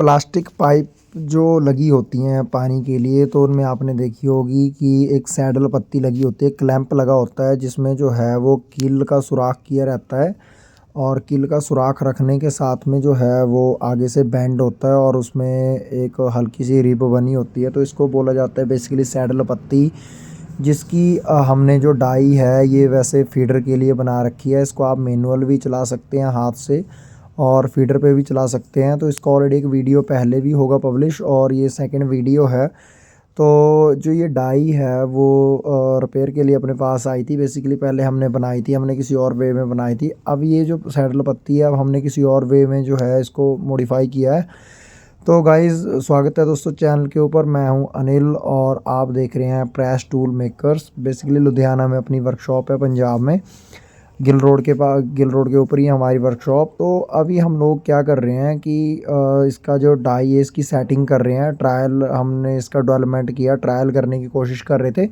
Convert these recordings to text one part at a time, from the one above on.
Plastic pipe जो लगी होती हैं पानी के लिए, तो उनमें आपने देखी होगी कि एक सैडल पत्ती लगी होती है, क्लैंप लगा होता है जिसमें जो है वो कील का सुराख किया रहता है। और कील का सुराख रखने के साथ में जो है वो आगे से बैंड होता है और उसमें एक हल्की सी रिब बनी होती है, तो इसको बोला जाता है बेसिकली सैडल पत्ती। जिसकी हमने जो डाई है ये वैसे फीडर के लिए बना रखी है। इसको आप मैनुअल भी चला सकते हैं हाथ से और फीडर पे भी चला सकते हैं। तो इसका ऑलरेडी एक वीडियो पहले भी होगा पब्लिश और ये सेकंड वीडियो है। तो जो ये डाई है वो रिपेयर के लिए अपने पास आई थी। बेसिकली पहले हमने बनाई थी, हमने किसी और वे में बनाई थी। अब ये जो सैडल पत्ती है अब हमने किसी और वे में जो है इसको मॉडिफाई किया है। तो गाइज़ स्वागत है दोस्तों चैनल के ऊपर। मैं हूं अनिल और आप देख रहे हैं press tool makers. Basically Ludhiana में अपनी वर्कशॉप है, पंजाब में गिल रोड के ऊपर ही है हमारी वर्कशॉप। तो अभी हम लोग क्या कर रहे हैं कि इसका जो डाई है इसकी सेटिंग कर रहे हैं। ट्रायल हमने इसका डेवलपमेंट किया, ट्रायल करने की कोशिश कर रहे थे।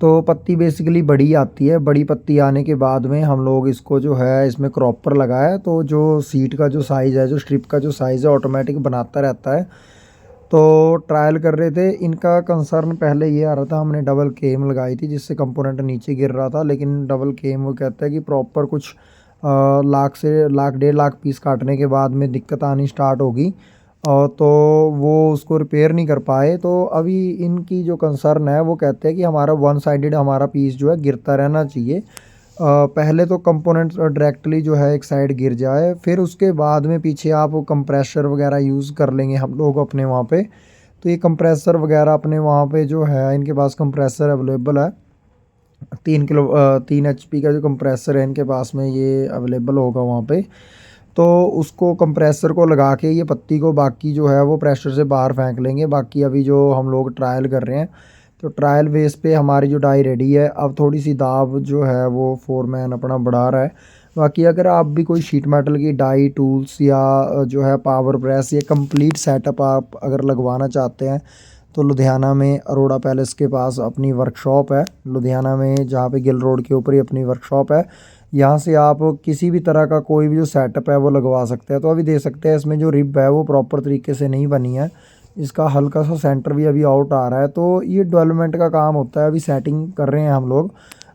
तो पत्ती बेसिकली बड़ी आती है। बड़ी पत्ती आने के बाद में हम लोग इसको जो है इसमें क्रॉपर लगाया, तो जो सीट का जो साइज़ है, जो स्ट्रिप का जो साइज़ है ऑटोमेटिक बनाता रहता है। तो ट्रायल कर रहे थे। इनका कंसर्न पहले ये आ रहा था, हमने डबल केम लगाई थी जिससे कंपोनेंट नीचे गिर रहा था, लेकिन डबल केम वो कहता है कि प्रॉपर कुछ लाख से लाख 1.5 लाख पीस काटने के बाद में दिक्कत आनी स्टार्ट होगी। और तो वो उसको रिपेयर नहीं कर पाए। तो अभी इनकी जो कंसर्न है वो कहते हैं कि हमारा वन साइडेड हमारा पीस जो है गिरता रहना चाहिए। पहले तो कंपोनेंट्स डायरेक्टली जो है एक साइड गिर जाए, फिर उसके बाद में पीछे आप कंप्रेसर वगैरह यूज़ कर लेंगे हम लोग अपने वहाँ पे। तो ये कंप्रेसर वगैरह अपने वहाँ पे जो है इनके पास कंप्रेसर अवेलेबल है। 3 HP का जो कंप्रेसर है इनके पास में ये अवेलेबल होगा वहाँ पे। तो उसको कंप्रेसर को लगा के ये पत्ती को बाकी जो है वो प्रेशर से बाहर फेंक लेंगे। बाकी अभी जो हम लोग ट्रायल कर रहे हैं, तो ट्रायल बेस पे हमारी जो डाई रेडी है। अब थोड़ी सी दाब जो है वो फोरमैन अपना बढ़ा रहा है। बाकी अगर आप भी कोई शीट मेटल की डाई टूल्स या जो है पावर प्रेस या कंप्लीट सेटअप आप अगर लगवाना चाहते हैं, तो लुधियाना में अरोड़ा पैलेस के पास अपनी वर्कशॉप है। लुधियाना में जहाँ पे गिल रोड के ऊपर ही अपनी वर्कशॉप है। यहाँ से आप किसी भी तरह का कोई भी जो सेटअप है वो लगवा सकते हैं। तो अभी देख सकते हैं इसमें जो रिब है वो प्रॉपर तरीके से नहीं बनी है। इसका हल्का सा सेंटर भी अभी आउट आ रहा है। तो ये डेवलपमेंट का काम होता है, अभी सेटिंग कर रहे हैं हम लोग।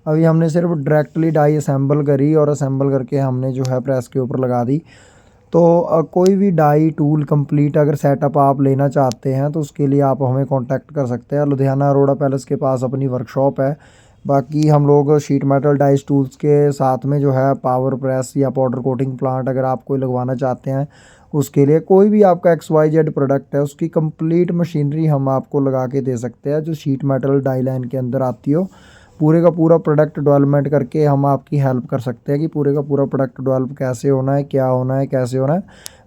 अभी हमने सिर्फ डायरेक्टली डाई असेंबल करी और असेंबल करके हमने जो है प्रेस के ऊपर लगा दी। तो कोई भी डाई टूल कंप्लीट अगर सेटअप आप लेना चाहते हैं तो उसके लिए आप हमें कांटेक्ट कर सकते हैं। लुधियाना अरोड़ा पैलेस के पास अपनी वर्कशॉप है। बाकी हम लोग शीट मेटल डाइस टूल्स के साथ में जो है पावर प्रेस या पाउडर कोटिंग प्लांट अगर आप कोई लगवाना चाहते हैं, उसके लिए कोई भी आपका XYZ प्रोडक्ट है उसकी कंप्लीट मशीनरी हम आपको लगा के दे सकते हैं जो शीट मेटल डाई लाइन के अंदर आती हो। पूरे का पूरा प्रोडक्ट डेवलपमेंट करके हम आपकी हेल्प कर सकते हैं कि पूरे का पूरा प्रोडक्ट डेवलप कैसे होना है, क्या होना है, कैसे होना है,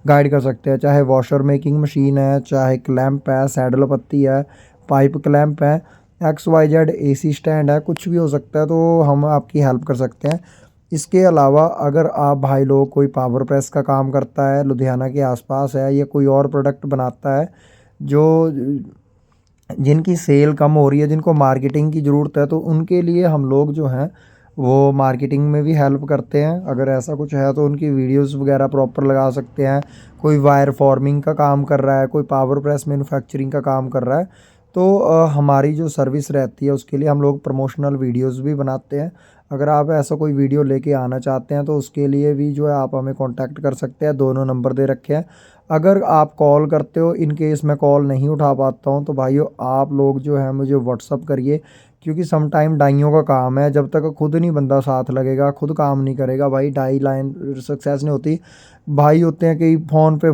गाइड कर सकते हैं। चाहे वॉशर मेकिंग मशीन है, चाहे क्लैंप है, सैडल पत्ती है, पाइप क्लैंप है, XYZ AC स्टैंड है, कुछ भी हो सकता है। तो हम आपकी हेल्प कर सकते हैं। इसके अलावा अगर आप भाई लोग कोई पावर प्रेस का काम करता है, लुधियाना के आसपास है, या कोई और प्रोडक्ट बनाता है जो जिनकी सेल कम हो रही है, जिनको मार्केटिंग की ज़रूरत है, तो उनके लिए हम लोग जो हैं वो मार्केटिंग में भी हेल्प करते हैं। अगर ऐसा कुछ है तो उनकी वीडियोस वगैरह प्रॉपर लगा सकते हैं। कोई वायर फॉर्मिंग का काम कर रहा है, कोई पावर प्रेस मैन्युफैक्चरिंग का काम कर रहा है, तो हमारी जो सर्विस रहती है उसके लिए हम लोग प्रमोशनल वीडियोस भी बनाते हैं। अगर आप ऐसा कोई वीडियो लेके आना चाहते हैं तो उसके लिए भी जो है आप हमें कांटेक्ट कर सकते हैं। दोनों नंबर दे रखे हैं। अगर आप कॉल करते हो, इन केस मैं कॉल नहीं उठा पाता हूँ, तो भाइयों आप लोग जो है मुझे व्हाट्सअप करिए, क्योंकि सम टाइम डाइयों का काम है। जब तक खुद नहीं बंदा साथ लगेगा, खुद काम नहीं करेगा भाई, डाई लाइन सक्सेस नहीं होती। भाई होते हैं कि फ़ोन पे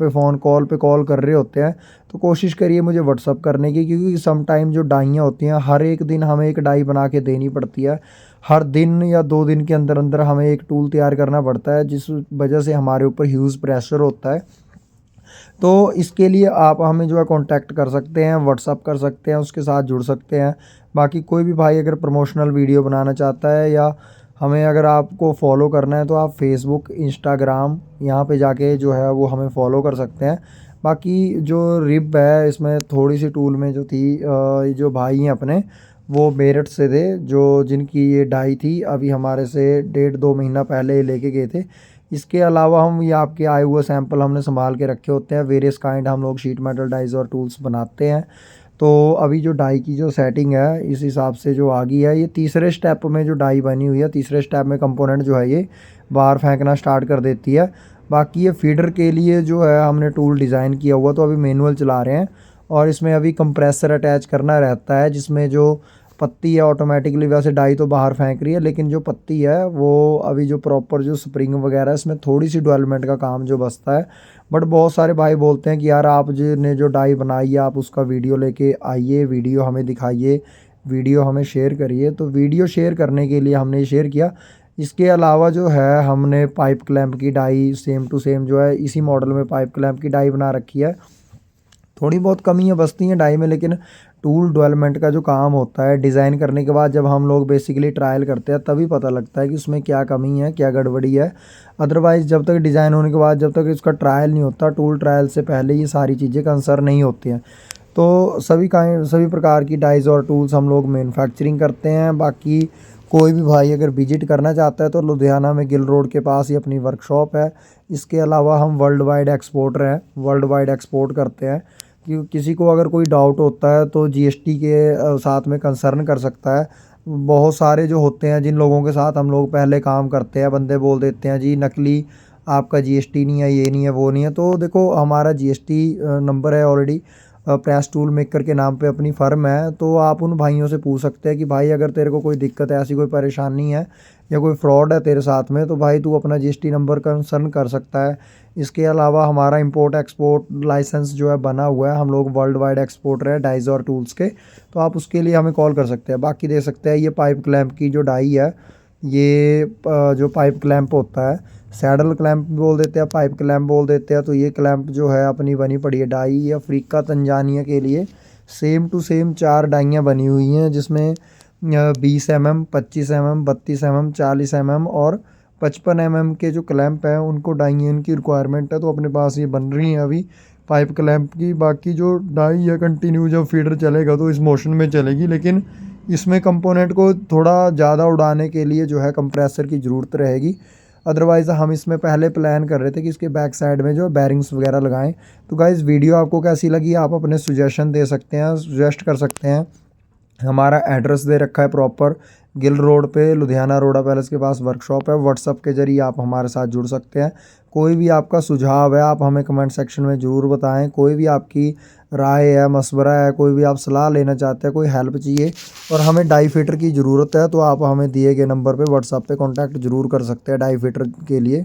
फ़ोन कॉल पे कॉल कर रहे होते हैं। तो कोशिश करिए मुझे व्हाट्सअप करने की, क्योंकि सम टाइम जो डाइयाँ होती हैं हर एक दिन हमें एक डाई बना के देनी पड़ती है। हर दिन या 2 दिन के अंदर अंदर हमें एक टूल तैयार करना पड़ता है, जिस वजह से हमारे ऊपर ह्यूज प्रेशर होता है। तो इसके लिए आप हमें जो है कांटेक्ट कर सकते हैं, व्हाट्सअप कर सकते हैं, उसके साथ जुड़ सकते हैं। बाकी कोई भी भाई अगर प्रमोशनल वीडियो बनाना चाहता है या हमें अगर आपको फॉलो करना है, तो आप फेसबुक, इंस्टाग्राम यहाँ पे जाके जो है वो हमें फॉलो कर सकते हैं। बाकी जो रिब है इसमें थोड़ी सी टूल में जो थी, ये जो भाई हैं अपने वो मेरठ से थे, जो जिनकी ये डाई थी अभी हमारे से 1.5-2 महीना पहले लेके गए थे। इसके अलावा हम ये आपके आए हुए सैंपल हमने संभाल के रखे होते हैं। वेरियस काइंड हम लोग शीट मेटल डाइज और टूल्स बनाते हैं। तो अभी जो डाई की जो सेटिंग है इस हिसाब से जो आ गई है, ये तीसरे स्टेप में जो डाई बनी हुई है, तीसरे स्टेप में कंपोनेंट जो है ये बाहर फेंकना स्टार्ट कर देती है। बाकी ये फीडर के लिए जो है हमने टूल डिज़ाइन किया हुआ, तो अभी मैनुअल चला रहे हैं और इसमें अभी कंप्रेसर अटैच करना रहता है, जिसमें जो पत्ती है ऑटोमेटिकली, वैसे डाई तो बाहर फेंक रही है लेकिन जो पत्ती है वो अभी जो प्रॉपर जो स्प्रिंग वगैरह है इसमें थोड़ी सी डेवलपमेंट का काम जो बचता है। बट बहुत सारे भाई बोलते हैं कि यार आप जो ने जो डाई बनाई है आप उसका वीडियो लेके आइए, वीडियो हमें दिखाइए, वीडियो हमें शेयर करिए। तो वीडियो शेयर करने के लिए हमने शेयर किया। इसके अलावा जो है हमने पाइप क्लैंप की डाई सेम टू सेम जो है इसी मॉडल में पाइप क्लैंप की डाई बना रखी है। थोड़ी बहुत कमियाँ बचती हैं डाई में, लेकिन टूल डेवलपमेंट का जो काम होता है डिज़ाइन करने के बाद जब हम लोग बेसिकली ट्रायल करते हैं तभी पता लगता है कि उसमें क्या कमी है, क्या गड़बड़ी है। अदरवाइज़ जब तक डिज़ाइन होने के बाद जब तक इसका ट्रायल नहीं होता, टूल ट्रायल से पहले ये सारी चीज़ें कंसर्न नहीं होती हैं। तो सभी प्रकार की डाइज़ और टूल्स हम लोग मैन्युफैक्चरिंग करते हैं। बाकी कोई भी भाई अगर विजिट करना चाहता है तो लुधियाना में गिल रोड के पास ही अपनी वर्कशॉप है। इसके अलावा हम वर्ल्ड वाइड एक्सपोर्टर हैं, वर्ल्ड वाइड एक्सपोर्ट करते हैं। कि किसी को अगर कोई डाउट होता है तो जीएसटी के साथ में कंसर्न कर सकता है। बहुत सारे जो होते हैं जिन लोगों के साथ हम लोग पहले काम करते हैं, बंदे बोल देते हैं जी नकली आपका जीएसटी नहीं है, ये नहीं है, वो नहीं है। तो देखो हमारा जीएसटी नंबर है ऑलरेडी, प्रेस टूल मेकर के नाम पे अपनी फ़र्म है। तो आप उन भाइयों से पूछ सकते हैं कि भाई अगर तेरे को कोई दिक्कत है, ऐसी कोई परेशानी है या कोई फ्रॉड है तेरे साथ में, तो भाई तू अपना जीएसटी नंबर कंसर्न कर सकता है। इसके अलावा हमारा इंपोर्ट एक्सपोर्ट लाइसेंस जो है बना हुआ है, हम लोग वर्ल्ड वाइड एक्सपोर्टर है डाइज और टूल्स के, तो आप उसके लिए हमें कॉल कर सकते हैं। बाकी देख सकते हैं ये पाइप क्लैंप की जो डाई है, ये जो पाइप क्लैंप होता है, सैडल क्लैंप बोल देते हैं, पाइप क्लैंप बोल देते हैं। तो ये क्लैंप जो है अपनी बनी पड़ी है डाई, ये अफ्रीका तंजानिया के लिए सेम टू सेम 4 डाइयाँ बनी हुई हैं, जिसमें 20 mm, 25 mm, 32 mm, 40 mm और 55 mm के जो क्लैंप हैं उनको डाइयाँ इनकी रिक्वायरमेंट है, तो अपने पास ये बन रही हैं अभी पाइप क्लैंप की। बाकी जो डाई है कंटिन्यू जब फीडर चलेगा तो इस मोशन में चलेगी, लेकिन इसमें कंपोनेंट को थोड़ा ज़्यादा उड़ाने के लिए जो है कंप्रेसर की ज़रूरत रहेगी। अदरवाइज़ हम इसमें पहले प्लान कर रहे थे कि इसके बैक साइड में जो बैरिंग्स वगैरह लगाएं। तो गाइज़ वीडियो आपको कैसी लगी आप अपने सुजेशन दे सकते हैं, सुजेस्ट कर सकते हैं। हमारा एड्रेस दे रखा है प्रॉपर गिल रोड पे, लुधियाना रोडा पैलेस के पास वर्कशॉप है। व्हाट्सअप के ज़रिए आप हमारे साथ जुड़ सकते हैं। कोई भी आपका सुझाव है आप हमें कमेंट सेक्शन में ज़रूर बताएं। कोई भी आपकी राय है, मशवरा है, कोई भी आप सलाह लेना चाहते हैं, कोई हेल्प चाहिए और हमें डाई फिटर की ज़रूरत है, तो आप हमें दिए गए नंबर पे व्हाट्सअप पे कांटेक्ट ज़रूर कर सकते हैं डाई फिटर के लिए।